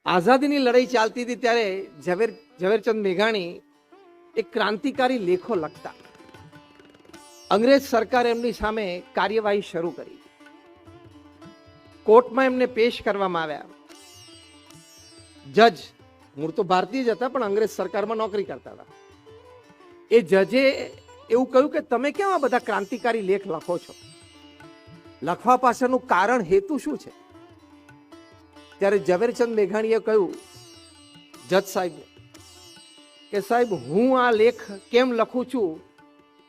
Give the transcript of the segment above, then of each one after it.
આઝાદીની લડાઈ ચાલતી હતી ત્યારે ઝવેરચંદ મેઘાણી એક ક્રાંતિકારી લેખો લખતા. અંગ્રેજ સરકારે એમની સામે કાર્યવાહી શરૂ કરી. કોર્ટમાં એમને પેશ કરવામાં આવ્યા. જજ મૂળ તો ભારતીય જ હતા, પણ અંગ્રેજ સરકારમાં નોકરી કરતા હતા. એ જજે એવું કહ્યું કે તમે કેમ આ બધા ક્રાંતિકારી લેખ લખો છો? લખવા પાછળનું કારણ, હેતુ શું છે? ત્યારે ઝવેરચંદ મેઘાણીએ કહ્યું જજ સાહેબ કે સાહેબ, હું આ લેખ કેમ લખું છું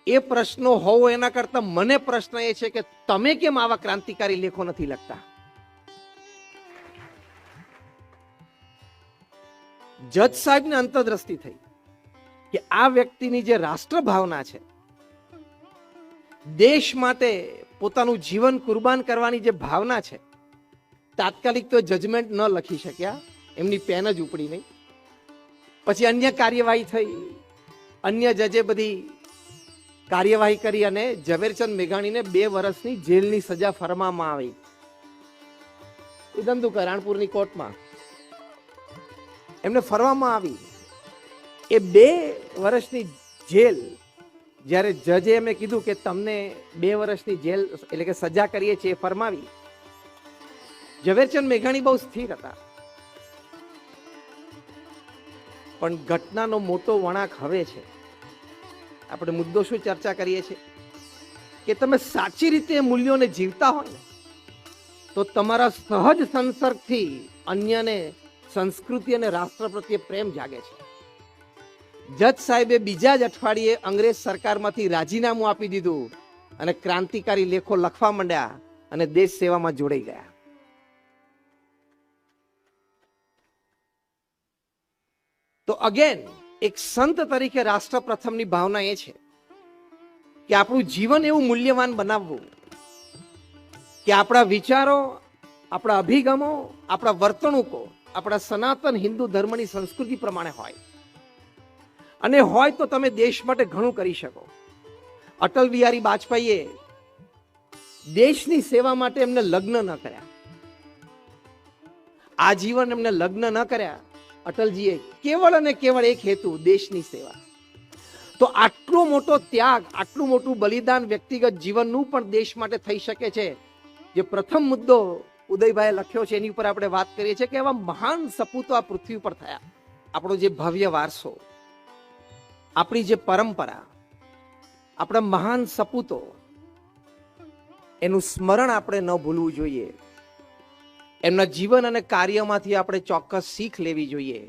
એ પ્રશ્નો હોવો એના કરતા મને પ્રશ્ન એ છે કે તમે કેમ આવા ક્રાંતિકારી લેખો નથી લખતા? જજ સાહેબને અંતરદ્રષ્ટિ થઈ કે આ વ્યક્તિની જે રાષ્ટ્ર ભાવના છે, દેશ માટે પોતાનું જીવન કુરબાન કરવાની જે ભાવના છે, તાત્કાલિક તો જજમેન્ટ ન લખી શક્યા, એમની પેન જ ઉપડી નહીં. પછી અન્ય કાર્યવાહી થઈ, અન્ય જજે બધી કાર્યવાહી કરી અને ઝવેરચંદ મેઘાણીને 2 વર્ષની જેલની સજા ફરમાવવામાં આવી. એ ધંધુકા રાણપુરની કોર્ટમાં એમને ફરવામાં આવી. એ 2 વર્ષની જેલ જ્યારે જજે એમને કીધું કે તમને 2 વર્ષની જેલ એટલે કે સજા કરીએ છીએ એ ફરમાવી, ઝવેરચંદ મેઘાણી બહુ સ્થિર હતા. પણ ઘટનાનો મોટો વળાંક હવે છે. આપણે મુદ્દો શું ચર્ચા કરીએ છીએ કે તમે સાચી રીતે મૂલ્યોને જીવતા હોય ને તો તમારા સહજ સંસર્ગથી અન્યને, સંસ્કૃતિ અને રાષ્ટ્ર પ્રત્યે પ્રેમ જાગે છે. જજ સાહેબે બીજા જ અઠવાડિયે અંગ્રેજ સરકારમાંથી રાજીનામું આપી દીધું અને ક્રાંતિકારી લેખો લખવા માંડ્યા અને દેશ સેવામાં જોડાઈ ગયા. તો અગેન એક સંત તરીકે રાષ્ટ્ર પ્રથમની ભાવના એ છે કે આપણું જીવન એવું મૂલ્યવાન બનાવવું કે આપણા વિચારો, આપણા અભિગમો, આપણા વર્તણૂકો આપણા સનાતન હિન્દુ ધર્મની સંસ્કૃતિ પ્રમાણે હોય, અને હોય તો તમે દેશ માટે ઘણું કરી શકો. અટલ બિહારી વાજપેયીએ દેશની સેવા માટે એમને લગ્ન ન કર્યા, આજીવન એમને લગ્ન ન કર્યા. અટલજીએ કેવળ અને કેવળ એક હેતુ, દેશની સેવા. તો આટલો મોટો ત્યાગ, આટલું મોટું બલિદાન વ્યક્તિગત જીવનનું પણ દેશ માટે થઈ શકે છે. જે પ્રથમ મુદ્દો ઉદયભાઈએ લખ્યો છે એની ઉપર આપણે વાત કરીએ છીએ કે એવા મહાન સપૂતો આ પૃથ્વી ઉપર થયા. આપણો જે ભવ્ય વારસો, આપણી જે પરંપરા, આપણા મહાન સપૂતો, એનું સ્મરણ આપણે ન ભૂલવું જોઈએ. એમના જીવન અને કાર્યમાંથી આપણે ચોક્કસ શીખ લેવી જોઈએ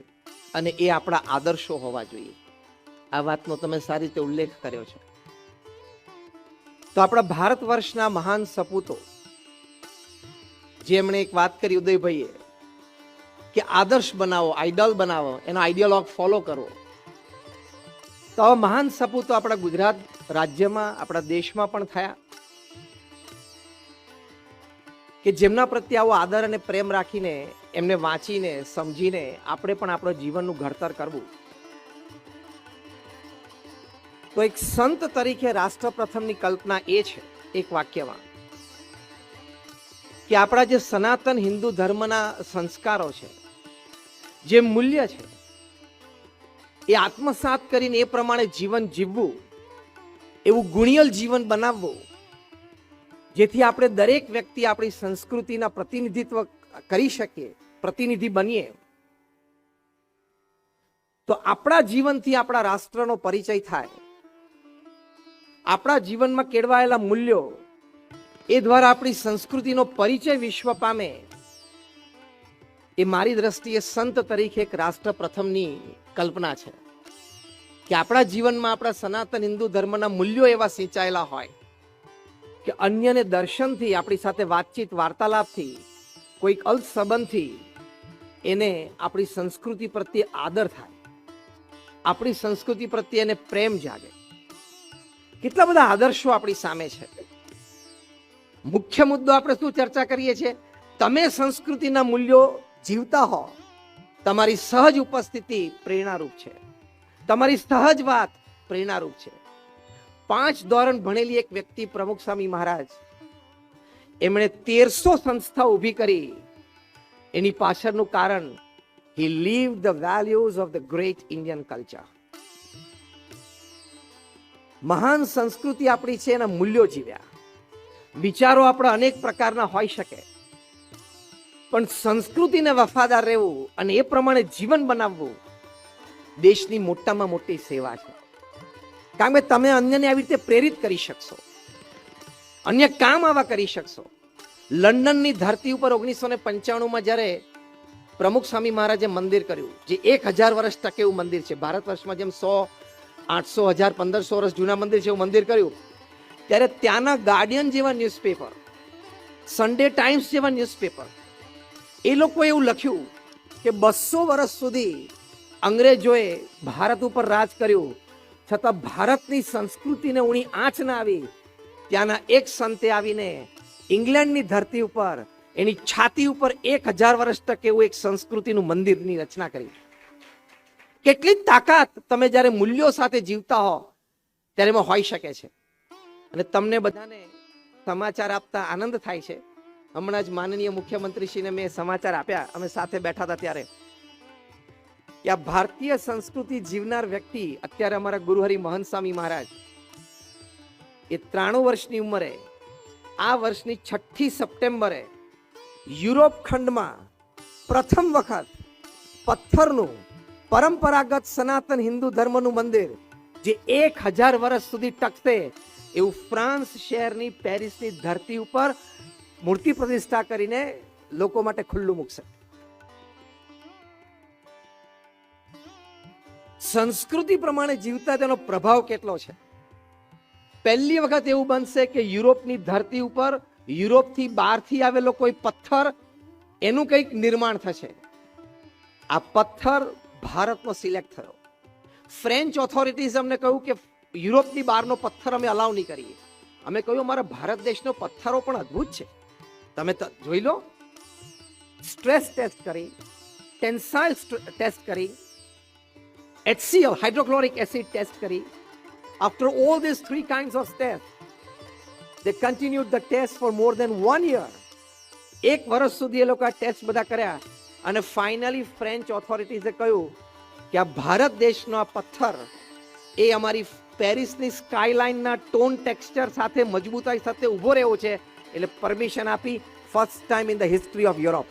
અને એ આપણા આદર્શો હોવા જોઈએ. આ વાતનો તમે સારી રીતે ઉલ્લેખ કર્યો છે. તો આપણા ભારત વર્ષના મહાન સપૂતો, જેમણે એક વાત કરી ઉદયભાઈએ કે આદર્શ બનાવો, આઈડલ બનાવો, એનો આઈડિયોલોગ ફોલો કરો. તો આવા મહાન સપૂતો આપણા ગુજરાત રાજ્યમાં, આપણા દેશમાં પણ થયા કે જેમના પ્રત્યે આવો આદર અને પ્રેમ રાખીને, એમને વાંચીને, સમજીને આપણે પણ આપણું જીવનનું ઘડતર કરવું. તો એક સંત તરીકે રાષ્ટ્ર પ્રથમની કલ્પના એ છે, એક વાક્યમાં, કે આપણા જે સનાતન હિન્દુ ધર્મના સંસ્કારો છે, જે મૂલ્ય છે, એ આત્મસાત કરીને એ પ્રમાણે જીવન જીવવું, એવું ગુણિયલ જીવન બનાવવું, જેથી આપણે દરેક વ્યક્તિ આપણી સંસ્કૃતિના પ્રતિનિધિત્વ કરી શકીએ, પ્રતિનિધિ બનીએ. તો આપણા જીવનથી આપણા રાષ્ટ્રનો પરિચય થાય. આપણા જીવનમાં કેળવાયેલા મૂલ્યો એ દ્વારા આપણી સંસ્કૃતિનો પરિચય વિશ્વ પામે. એ મારી દ્રષ્ટિએ સંત તરીકે એક રાષ્ટ્ર પ્રથમની કલ્પના છે કે આપણા જીવનમાં આપણા સનાતન હિન્દુ ધર્મના મૂલ્યો એવા સિંચાયેલા હોય કે અન્યને દર્શનથી, આપણી સાથે વાતચીત, વાર્તાલાપથી, કોઈક અલ્પ સંબંધથી એને આપણી સંસ્કૃતિ પ્રત્યે આદર થાય, આપણી સંસ્કૃતિ પ્રત્યે એને પ્રેમ જાગે. કેટલા બધા આદર્શો આપણી સામે છે. મુખ્ય મુદ્દો આપણે શું ચર્ચા કરીએ છીએ? તમે સંસ્કૃતિના મૂલ્યો જીવતા હો, તમારી સહજ ઉપસ્થિતિ પ્રેરણારૂપ છે, તમારી સહજ વાત પ્રેરણારૂપ છે. 5 ધોરણ ભણેલી એક વ્યક્તિ, પ્રમુખ સ્વામી મહારાજ, એમણે 1300 સંસ્થા ઊભી કરી. એની પાછળનું કારણ He lived the values of the great Indian culture. મહાન સંસ્કૃતિ આપણી છે, એના મૂલ્યો જીવ્યા. વિચારો આપણા અનેક પ્રકારના હોઈ શકે, પણ સંસ્કૃતિને વફાદાર રહેવું અને એ પ્રમાણે જીવન બનાવવું દેશની મોટામાં મોટી સેવા છે. કારણ કે તમે અન્યને આવી રીતે પ્રેરિત કરી શકશો, અન્ય કામ આવા કરી શકશો. લંડનની ધરતી ઉપર 1995માં જ્યારે પ્રમુખ સ્વામી મહારાજે મંદિર કર્યું, જે 1000 વર્ષ ટકે એવું મંદિર છે. ભારત વર્ષમાં જેમ 100, 800, 1000, 1500 વર્ષ જૂના મંદિર છે એવું મંદિર કર્યું, ત્યારે ત્યાંના ગાર્ડિયન જેવા ન્યૂઝપેપર, સન્ડે ટાઈમ્સ જેવા ન્યૂઝપેપર, એ લોકોએ એવું લખ્યું કે 200 વર્ષ સુધી અંગ્રેજોએ ભારત ઉપર રાજ કર્યું, છતાં ભારતની સંસ્કૃતિને ઊણી આંચ ના આવી. ત્યાંના એક સંતે આવીને ઇંગ્લેન્ડની ધરતી ઉપર એની છાતી ઉપર 1000 વર્ષ ટકે એવું એક સંસ્કૃતિનું મંદિરની રચના કરી. કેટલી તાકાત તમે જ્યારે મૂલ્યો સાથે જીવતા હો ત્યારે એમાં હોઈ શકે છે. અને તમને બધાને સમાચાર આપતા આનંદ થાય છે. હમણાં જ માનનીય મુખ્યમંત્રીશ્રીને મેં સમાચાર આપ્યા, અમે સાથે બેઠા હતા ત્યારે, કે આ ભારતીય સંસ્કૃતિ જીવનાર વ્યક્તિ અત્યારે અમારા ગુરુહરિ મહંત સ્વામી મહારાજ, એ 93 વર્ષની ઉંમરે આ વર્ષની 6 સપ્ટેમ્બરે યુરોપ ખંડમાં પ્રથમ વખત પથ્થરનું પરંપરાગત સનાતન હિન્દુ ધર્મનું મંદિર, જે 1000 વર્ષ સુધી ટકશે એવું ફ્રાન્સ શહેરની પેરિસની ધરતી ઉપર મૂર્તિ પ્રતિષ્ઠા કરીને લોકો માટે ખુલ્લું મૂકશે. સંસ્કૃતિ પ્રમાણે જીવતા તેનો પ્રભાવ કેટલો છે. પહેલી વખત એવું બનશે કે યુરોપની ધરતી ઉપર યુરોપથી બહારથી આવેલો કોઈ પથ્થર, એનું કંઈક નિર્માણ થશે. આ પથ્થર ભારતમાં સિલેક્ટ થયો. ફ્રેન્ચ ઓથોરિટીઝ અમને કહ્યું કે યુરોપની બહારનો પથ્થર અમે અલાઉ નહીં કરીએ. અમે કહ્યું અમારા ભારત દેશનો પથ્થરો પણ અદ્ભુત છે, તમે જોઈ લો. સ્ટ્રેસ ટેસ્ટ કરી, ટેન્સાઇલ ટેસ્ટ કરી, HCl હાઇડ્રોક્લોરિક એસિડ ટેસ્ટ કરી. After all these 3 kinds of tests, they continued the test for more than 1 year. 1 વર્ષ સુધી એ લોકો આ ટેસ્ટ બધા કર્યા અને ફાઇનલી ફ્રેન્ચ ઓથોરિટીઝે કહ્યું કે આ ભારત દેશનો આ પથ્થર એ અમારી પેરિસની સ્કાયલાઇનના ટોન ટેક્સચર સાથે મજબૂતાઈ સાથે ઊભો રહ્યો છે, એટલે પરમિશન આપી. First time in the history of Europe.